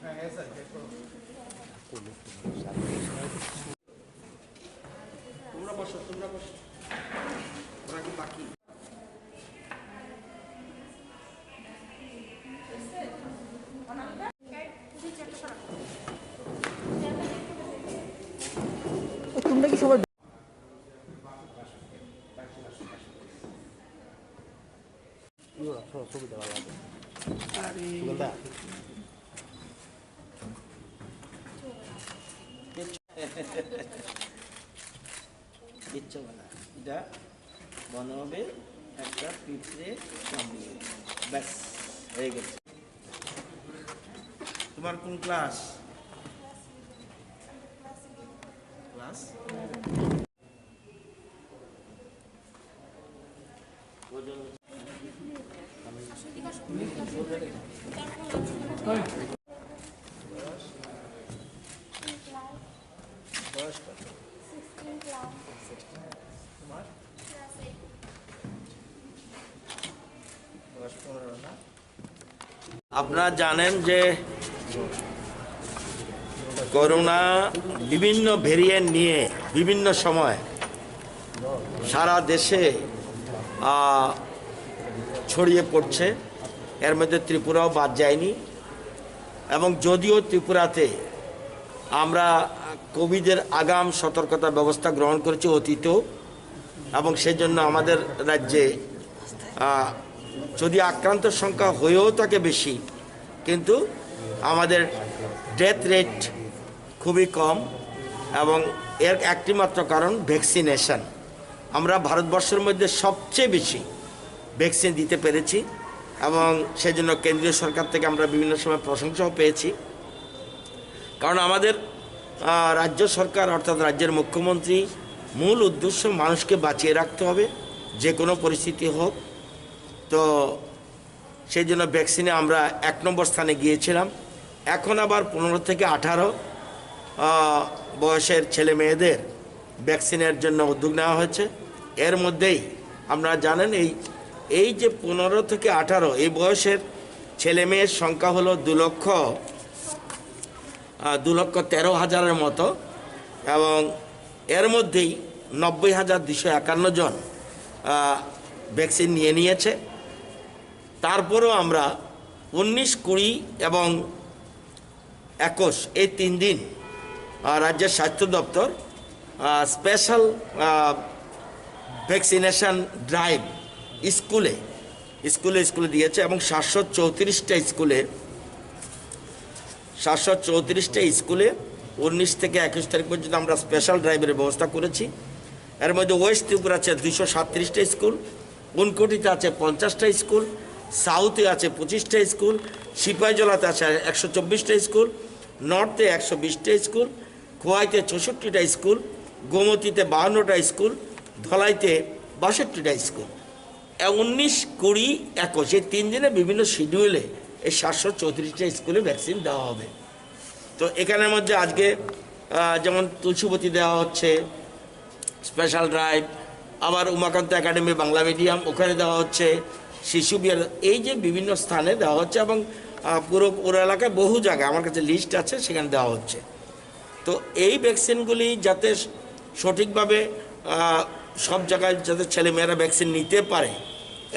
তোমরা বসো ওরা কি বাকি তোমরা কি সবাই ছবি দেওয়া লাগবে ইচ্ছা বলা এটা মনে হবে একটা পিঁপড়ে কামড়িয়ে ব্যাস হয়ে গেছে। তোমার কোন ক্লাস? ক্লাস বয়স কত? তোমার বয়স 15 না? আপনারা জানেন যে করোনা বিভিন্ন ভেরিয়েন্ট নিয়ে বিভিন্ন সময় সারা দেশে ছড়িয়ে পড়ছে। এর মধ্যে ত্রিপুরাও বাদ যায়নি। এবং যদিও ত্রিপুরাতে আমরা কোভিডের আগাম সতর্কতা ব্যবস্থা গ্রহণ করেছি অতীতেও, এবং সেজন্য আমাদের রাজ্যে যদি আক্রান্তের সংখ্যা হয়েও থাকে বেশি, কিন্তু আমাদের ডেথ রেট খুবই কম। এবং এর একটি মাত্র কারণ ভ্যাকসিনেশন। আমরা ভারতবর্ষের মধ্যে সবচেয়ে বেশি ভ্যাকসিন দিতে পেরেছি, এবং সেজন্য কেন্দ্রীয় সরকার থেকে আমরা বিভিন্ন সময় প্রশংসাও পেয়েছি। কারণ আমাদের রাজ্য সরকার অর্থাৎ রাজ্যের মুখ্যমন্ত্রী মূল উদ্দেশ্য মানুষকে বাঁচিয়ে রাখতে হবে যে কোনো পরিস্থিতি হোক। তো সেই জন্য ভ্যাকসিনে আমরা 1 নম্বর স্থানে গিয়েছিলাম। এখন আবার 15 থেকে 18 বয়সের ছেলে মেয়েদের ভ্যাকসিনের জন্য উদ্যোগ নেওয়া হয়েছে। এর মধ্যেই আপনারা জানেন এই যে 15 থেকে 18 এই বয়সের ছেলে মেয়ের সংখ্যা হলো 2,13,000-এর মতো, এবং এর মধ্যেই 90,251 জন ভ্যাকসিন নিয়েছে। তারপরেও আমরা 19, 20 এবং 21 এই 3 দিন রাজ্যের স্বাস্থ্য দপ্তর স্পেশাল ভ্যাকসিনেশন ড্রাইভ স্কুলে দিয়েছে, এবং 734টা স্কুলে 19 থেকে 21 তারিখ পর্যন্ত আমরা স্পেশাল ড্রাইভের ব্যবস্থা করেছি। এর মধ্যে ওয়েস্ট ত্রিপুরা আছে 237টা স্কুল, উনকোটিতে আছে 50টা স্কুল, সাউথে আছে 25টা স্কুল, সিপাহীজলাতে আছে 124টা স্কুল, নর্থে 120টা স্কুল, খোয়াইতে 64টা স্কুল, গোমতীতে 52টা স্কুল, ধলাইতে 62টা স্কুল। 19, 20, 21 এই 3 দিনে বিভিন্ন শিডিউলে এই 734টা স্কুলে ভ্যাকসিন দেওয়া হবে। তো এখানের মধ্যে আজকে যেমন তুলসীবতী দেওয়া হচ্ছে স্পেশাল ড্রাইভ, আবার উমাকান্ত একাডেমি বাংলা মিডিয়াম ওখানে দেওয়া হচ্ছে, শিশু বিহার, এই যে বিভিন্ন স্থানে দেওয়া হচ্ছে, এবং পুরো এলাকায় বহু জায়গায় আমার কাছে লিস্ট আছে সেখানে দেওয়া হচ্ছে। তো এই ভ্যাকসিনগুলি যাতে সঠিকভাবে সব জায়গায় যাতে ছেলেমেয়েরা ভ্যাকসিন নিতে পারে,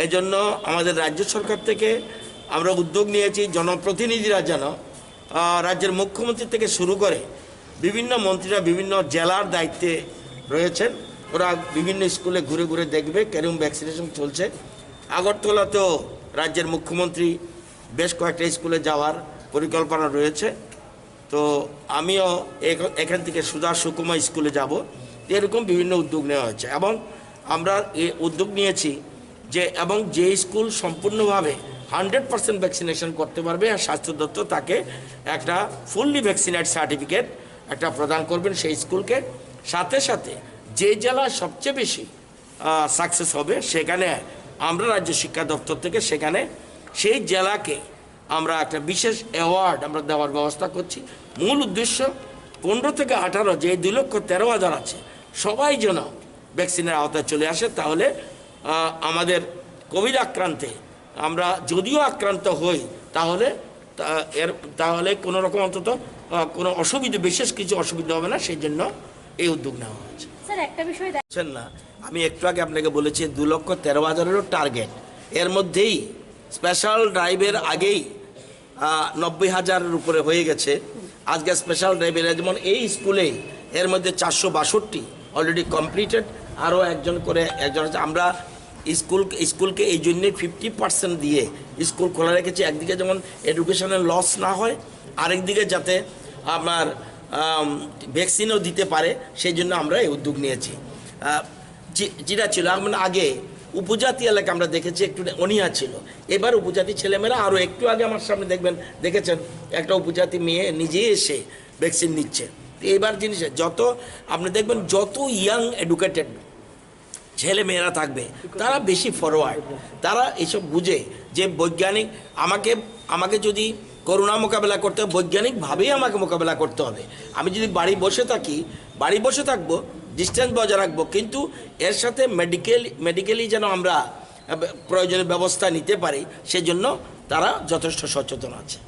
এই জন্য আমাদের রাজ্য সরকার থেকে আমরা উদ্যোগ নিয়েছি জনপ্রতিনিধিরা যেন রাজ্যের মুখ্যমন্ত্রী থেকে শুরু করে বিভিন্ন মন্ত্রীরা বিভিন্ন জেলার দায়িত্বে রয়েছেন, ওরা বিভিন্ন স্কুলে ঘুরে ঘুরে দেখবে কেরম ভ্যাকসিনেশন চলছে। আগরতলাতেও রাজ্যের মুখ্যমন্ত্রী বেশ কয়েকটা স্কুলে যাওয়ার পরিকল্পনা রয়েছে। তো আমিও এখান থেকে সুধা সুকুমা স্কুলে যাব। এরকম বিভিন্ন উদ্যোগ নেওয়া হয়েছে, এবং আমরা এই উদ্যোগ নিয়েছি এবং যে স্কুল সম্পূর্ণভাবে 100% ভ্যাকসিনেশন করতে পারবে, আর স্বাস্থ্য দপ্তর তাকে একটা ফুললি ভ্যাকসিনেট সার্টিফিকেট একটা প্রদান করবেন সেই স্কুলকে। সাথে সাথে যে জেলা সবচেয়ে বেশি সাকসেস হবে সেখানে আমরা রাজ্য শিক্ষা দপ্তর থেকে সেখানে সেই জেলাকে আমরা একটা বিশেষ অ্যাওয়ার্ড আমরা দেওয়ার ব্যবস্থা করছি। মূল উদ্দেশ্য 15 থেকে 18 যে 2,13,000 আছে সবাই যেন ভ্যাকসিনের আওতায় চলে আসে। তাহলে আমাদের কোভিড আক্রান্তে আমরা যদিও আক্রান্ত হই তাহলে তাহলে কোনো রকম অন্তত কোনো অসুবিধা, বিশেষ কিছু অসুবিধা হবে না, সেই জন্য এই উদ্যোগ নেওয়া হয়েছে। স্যার একটা বিষয় দেখছেন না, আমি একটু আগে আপনাকে বলেছি 2,13,000-এরও টার্গেট, এর মধ্যেই স্পেশাল ড্রাইভের আগেই 90,000-এর উপরে হয়ে গেছে। আজকে স্পেশাল ড্রাইভের যেমন এই স্কুলেই এর মধ্যে 462 অলরেডি কমপ্লিটেড, আরও একজন আছে। আমরা স্কুলকে এই জন্যে 50% দিয়ে স্কুল খোলা রেখেছি, একদিকে যেমন এডুকেশনের লস না হয়, আরেকদিকে যাতে আমার ভ্যাকসিনও দিতে পারে, সেই জন্য আমরা এই উদ্যোগ নিয়েছি। যেটা ছিল মানে আগে উপজাতি এলাকা আমরা দেখেছি একটু অনীহা ছিল, এবার উপজাতি ছেলেমেয়েরা আরও একটু আগে আমার সামনে দেখেছেন একটা উপজাতি মেয়ে নিজেই এসে ভ্যাকসিন নিচ্ছে। এবার জিনিস যত আপনি দেখবেন যত ইয়াং এডুকেটেড ছেলে মেয়েরা থাকবে তারা বেশি ফরওয়ার্ড, তারা এসব বুঝে যে বৈজ্ঞানিক আমাকে যদি করোনা মোকাবেলা করতে হবে বৈজ্ঞানিকভাবেই আমাকে মোকাবেলা করতে হবে। আমি যদি বাড়ি বসে থাকবো, ডিস্টেন্স বজায় রাখবো, কিন্তু এর সাথে মেডিকেলি যেন আমরা প্রয়োজনীয় ব্যবস্থা নিতে পারি, সেজন্য তারা যথেষ্ট সচেতন আছে।